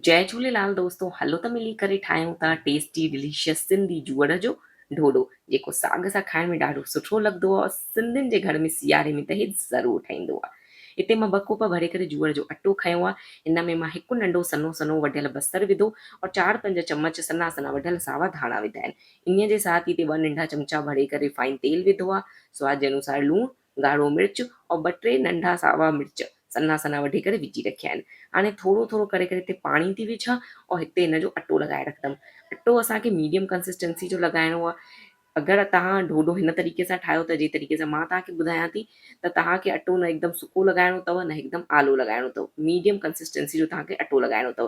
जय झूलेलाल दोस्तों। हलो त मिली करे ठाहियूं था टेस्टी डिलीशियस सिंधी जूअर जो ढोढो, जेको साग सां खाइण में ॾाढो सुठो लॻंदो आहे। सिंधियुनि जे घर में सियारे में त हे ज़रूरु ठहींदो आहे। हिते मां 2 कोप भरे करे जूअर जो अटो खयो आहे। हिन में मां हिकु नंढो सनो सनो वढियल बसर विधो और 4-5 चम्मच सना सना वढियल सावा धाणा विधा आहिनि। इन्हीअ जे साथ ही 2 नंढा चमचा भरे करे रिफाइंड तेल विधो आहे। स्वाद जे अनुसार लूणु, ॻाढ़ो मिर्च और 2-3 नंढा सावा मिर्च सना सना वढी करे विझी रखिया आहिनि। हाणे थोरो थोरो करे करे हिते पाणी थी विझां और हिते हिन जो अटो लॻाए रखंदमि। अटो असांखे मीडियम कंसिस्टेंसी जो लॻाइणो आहे। अगरि तव्हां ढोढो हिन तरीक़े सां ठाहियो त जे तरीक़े सां मां तव्हांखे ॿुधायां थी, त तव्हांखे अटो न हिकदमि सुको लॻाइणो अथव, न हिकदमि आलो लॻाइणो अथव। मीडियम कंसिस्टेंसी जो तव्हांखे अटो लॻाइणो अथव।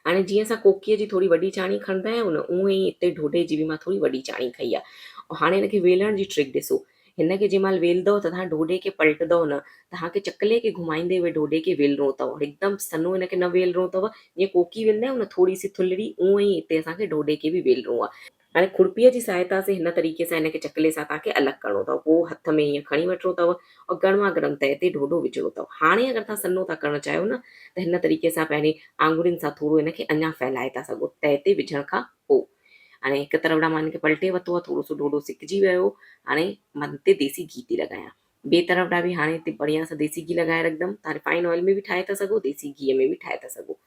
हाणे जीअं असां कोकीअ जी थोरी वॾी चाणी खणंदा आहियूं न, उअं ई हिते ढोढे जी बि मां थोरी वॾी चाणी खई आहे। और हाणे हिनखे वेलण जी ट्रिक ॾिसो। हिनखे जंहिं महिल वेलंदव त तव्हां ढोढे खे पलटंदव न, तव्हांखे चकले खे घुमाईंदे हुए ढोढे खे वेलणो अथव। हिकदमि सनो हिनखे न वेलणो अथव। जीअं कोकी वेलंदा आहियूं न थोरी सी थुल्हड़ी, उअं ई हिते असांखे ढोढे खे बि वेलणो आहे। हाणे खुरपीअ जी सहायता से हिन तरीक़े सां हिनखे चकले सां तव्हांखे अलॻि करिणो अथव। पोइ हथ में ईअं खणी वठिणो अथव और गरमा गरम तए ते ढोढो विझणो अथव। हाणे अगरि तव्हां सन्नो था करणु चाहियो न, त हिन तरीक़े सां पहिरीं आङुरियुनि सां थोरो हिनखे अञा फैलाए था सघो तए ते विझण खां पोइ। हाणे हिकु तरफ ॾांहुं मां हिनखे पलटे वरितो आहे, थोरो सो ढोढो सिकजी वियो। हाणे मां हिते देसी घी थी लॻायां। ॿिए तरफ ॾांहुं बि हाणे हिते बढ़िया सां देसी घी लॻाए रखंदमि। तव्हां रिफाइंड ऑयल में बि ठाहे था सघो, देसी घीअ में बि ठाहे था सघो।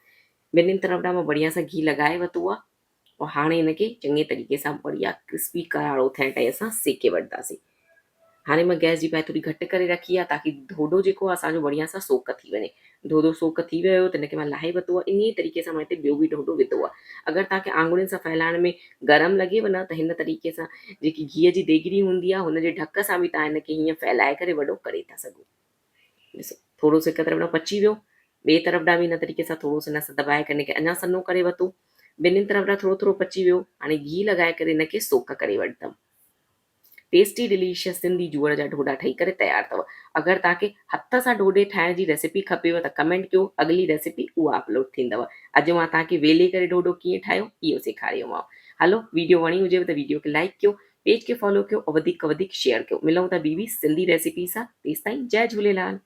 ॿिन्हिनि तरफ ॾांहुं मां बढ़िया सां घी लॻाए वरितो आहे और हाणे हिनखे चङे तरीक़े सां बढ़िया क्रिस्पी करारो थियण ताईं असां सेके वठंदासीं। हाणे मां गैस जी बाहि थोरी घटि करे रखी आहे ताकी ढोढो जेको आहे असांजो बढ़िया सां सोक थी वञे। ढोढो सोक थी वियो त हिनखे मां लाहे वरितो आहे। इन ई तरीक़े सां मां हिते ॿियो बि ढोढो विधो आहे। अगरि तव्हांखे आङुरियुनि सां फैलाइण में गरम लॻेव न, त हिन तरीक़े सां जेकी घीअ जी देगिड़ी हूंदी आहे हुनजे ढक सां बि तव्हां हिनखे हीअं फैलाए करे वॾो करे था सघो। ॾिसो थोरो सो हिकु तरफ ॾांहुं पची वियो, ॿिए तरफ ॾांहुं बि हिन तरीक़े सां थोरो सो हिन सां दॿाए करे हिनखे अञा सन्नो करे वरितो। ॿिन्हिनि तरफ ॾांहुं थोरो थोरो पची वियो। हाणे घी लॻाए करे हिनखे सोक करे वठंदमि। टेस्टी डिलीशियस सिंधी जूअर जा ढोढा ठही करे तयारु अथव। अगरि तव्हांखे हथ सां ढोढे ठाहिण जी रेसिपी खपेव त कमेंट कयो, अगली रेसिपी उहा अपलोड थींदव। अॼु मां तव्हांखे वेले करे ढोढो कीअं ठाहियो इहो सेखारियोमांव। हलो वीडियो वणी हुजेव त वीडियो खे लाइक कयो, पेज खे फॉलो कयो और वधीक शेयर कयो। मिलूं था ॿी सिंधी रेसिपी सां। तेसिताईं जय झूलेलाल।